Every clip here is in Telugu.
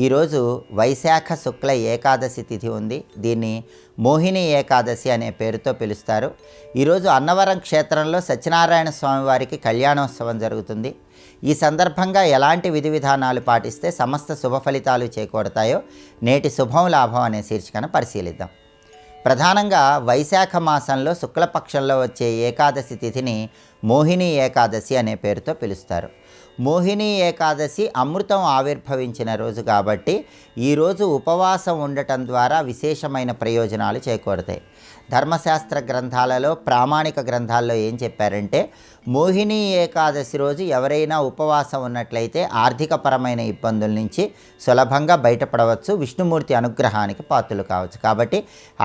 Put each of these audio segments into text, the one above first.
ఈరోజు వైశాఖ శుక్ల ఏకాదశి తిథి ఉంది. దీన్ని మోహిని ఏకాదశి అనే పేరుతో పిలుస్తారు. ఈరోజు అన్నవరం క్షేత్రంలో సత్యనారాయణ స్వామి వారికి కళ్యాణోత్సవం జరుగుతుంది. ఈ సందర్భంగా ఎలాంటి విధి విధానాలు పాటిస్తే సమస్త శుభ ఫలితాలు చేకూరతాయో నేటి శుభం లాభం అనే శీర్షికను పరిశీలిద్దాం. ప్రధానంగా వైశాఖ మాసంలో శుక్లపక్షంలో వచ్చే ఏకాదశి తిథిని మోహిని ఏకాదశి అనే పేరుతో పిలుస్తారు. మోహిని ఏకాదశి అమృతం ఆవిర్భవించిన రోజు కాబట్టి ఈరోజు ఉపవాసం ఉండటం ద్వారా విశేషమైన ప్రయోజనాలు చేకూరుతాయి. ధర్మశాస్త్ర గ్రంథాలలో ప్రామాణిక గ్రంథాల్లో ఏం చెప్పారంటే, మోహిని ఏకాదశి రోజు ఎవరైనా ఉపవాసం ఉన్నట్లయితే ఆర్థికపరమైన ఇబ్బందుల నుంచి సులభంగా బయటపడవచ్చు, విష్ణుమూర్తి అనుగ్రహానికి పాత్రలు కావచ్చు. కాబట్టి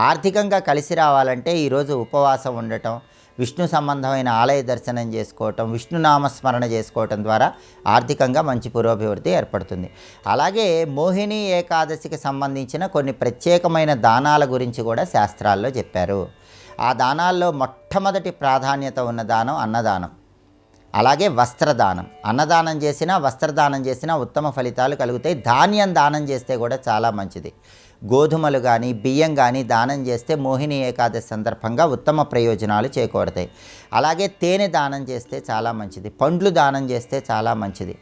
ఆర్థికంగా కలిసి రావాలంటే ఈరోజు ఉపవాసం ఉండటం, విష్ణు సంబంధమైన ఆలయ దర్శనం చేసుకోవటం, విష్ణునామస్మరణ చేసుకోవటం ద్వారా ఆర్థికంగా మంచి పురోభివృద్ధి ఏర్పడుతుంది. అలాగే మోహిని ఏకాదశికి సంబంధించిన కొన్ని ప్రత్యేకమైన దానాల గురించి కూడా శాస్త్రాల్లో చెప్పారు. ఆ దానాల్లో మొట్టమొదటి ప్రాధాన్యత ఉన్న దానం అన్నదానం, అలాగే వస్త్రదానం. అన్నదానం చేసినా వస్త్రదానం చేసినా ఉత్తమ ఫలితాలు కలుగుతాయి. ధాన్యం దానం చేస్తే కూడా చాలా మంచిది. గోధుమలు కానీ బియ్యం కానీ దానం చేస్తే మోహిని ఏకాదశి సందర్భంగా ఉత్తమ ప్రయోజనాలు చేకూరతాయి. అలాగే తేనె దానం చేస్తే చాలా మంచిది. పండ్లు దానం చేస్తే చాలా మంచిది.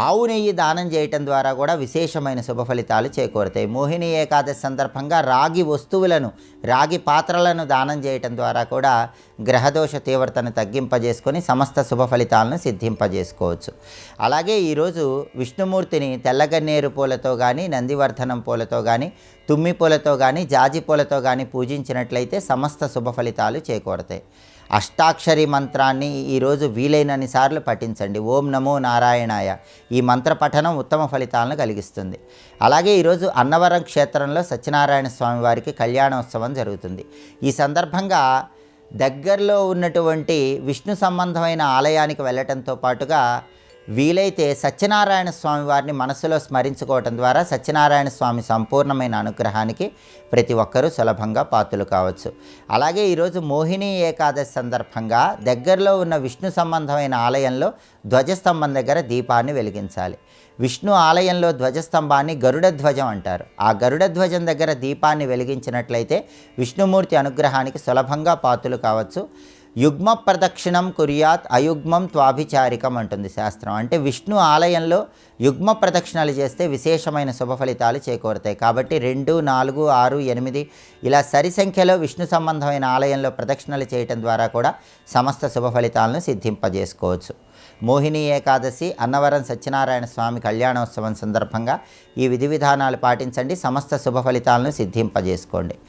ఆవు నెయ్యి దానం చేయటం ద్వారా కూడా విశేషమైన శుభ ఫలితాలు చేకూరుతాయి. మోహిని ఏకాదశి సందర్భంగా రాగి వస్తువులను, రాగి పాత్రలను దానం చేయటం ద్వారా కూడా గ్రహదోష తీవ్రతను తగ్గింపజేసుకొని సమస్త శుభ ఫలితాలను సిద్ధింపజేసుకోవచ్చు. అలాగే ఈరోజు విష్ణుమూర్తిని తెల్లగన్నేరు పూలతో కానీ, నందివర్ధనం పూలతో కానీ, తుమ్మి పూలతో కానీ, జాజి పూలతో కానీ పూజించినట్లయితే సమస్త శుభ ఫలితాలు చేకూరతాయి. అష్టాక్షరి మంత్రాన్ని ఈరోజు వీలైనన్ని సార్లు పఠించండి. ఓం నమో నారాయణాయ. ఈ మంత్ర పఠనం ఉత్తమ ఫలితాలను కలిగిస్తుంది. అలాగే ఈరోజు అన్నవరం క్షేత్రంలో సత్యనారాయణ స్వామి వారికి కళ్యాణోత్సవం జరుగుతుంది. ఈ సందర్భంగా దగ్గరలో ఉన్నటువంటి విష్ణు సంబంధమైన ఆలయానికి వెళ్ళటంతో పాటుగా వీలైతే సత్యనారాయణ స్వామి వారిని మనసులో స్మరించుకోవటం ద్వారా సత్యనారాయణ స్వామి సంపూర్ణమైన అనుగ్రహానికి ప్రతి ఒక్కరూ సులభంగా పాత్రలు కావచ్చు. అలాగే ఈరోజు మోహిని ఏకాదశి సందర్భంగా దగ్గరలో ఉన్న విష్ణు సంబంధమైన ఆలయంలో ధ్వజస్తంభం దగ్గర దీపాన్ని వెలిగించాలి. విష్ణు ఆలయంలో ధ్వజస్తంభాన్ని గరుడ ధ్వజం అంటారు. ఆ గరుడ ధ్వజం దగ్గర దీపాన్ని వెలిగించినట్లయితే విష్ణుమూర్తి అనుగ్రహానికి సులభంగా పాత్రలు కావచ్చు. యుగ్మ ప్రదక్షిణం కుర్యాత్ అయుగ్మం త్వాభిచారికం అంటుంది శాస్త్రం. అంటే విష్ణు ఆలయంలో యుగ్మ ప్రదక్షిణలు చేస్తే విశేషమైన శుభ ఫలితాలు చేకూరుతాయి. కాబట్టి 2, 4, 6, 8 ఇలా సరి సంఖ్యలో విష్ణు సంబంధమైన ఆలయంలో ప్రదక్షిణలు చేయటం ద్వారా కూడా సమస్త శుభ ఫలితాలను సిద్ధింపజేసుకోవచ్చు. మోహిని ఏకాదశి అన్నవరం సత్యనారాయణ స్వామి కళ్యాణోత్సవం సందర్భంగా ఈ విధి విధానాలు పాటించండి. సమస్త శుభ ఫలితాలను సిద్ధింపజేసుకోండి.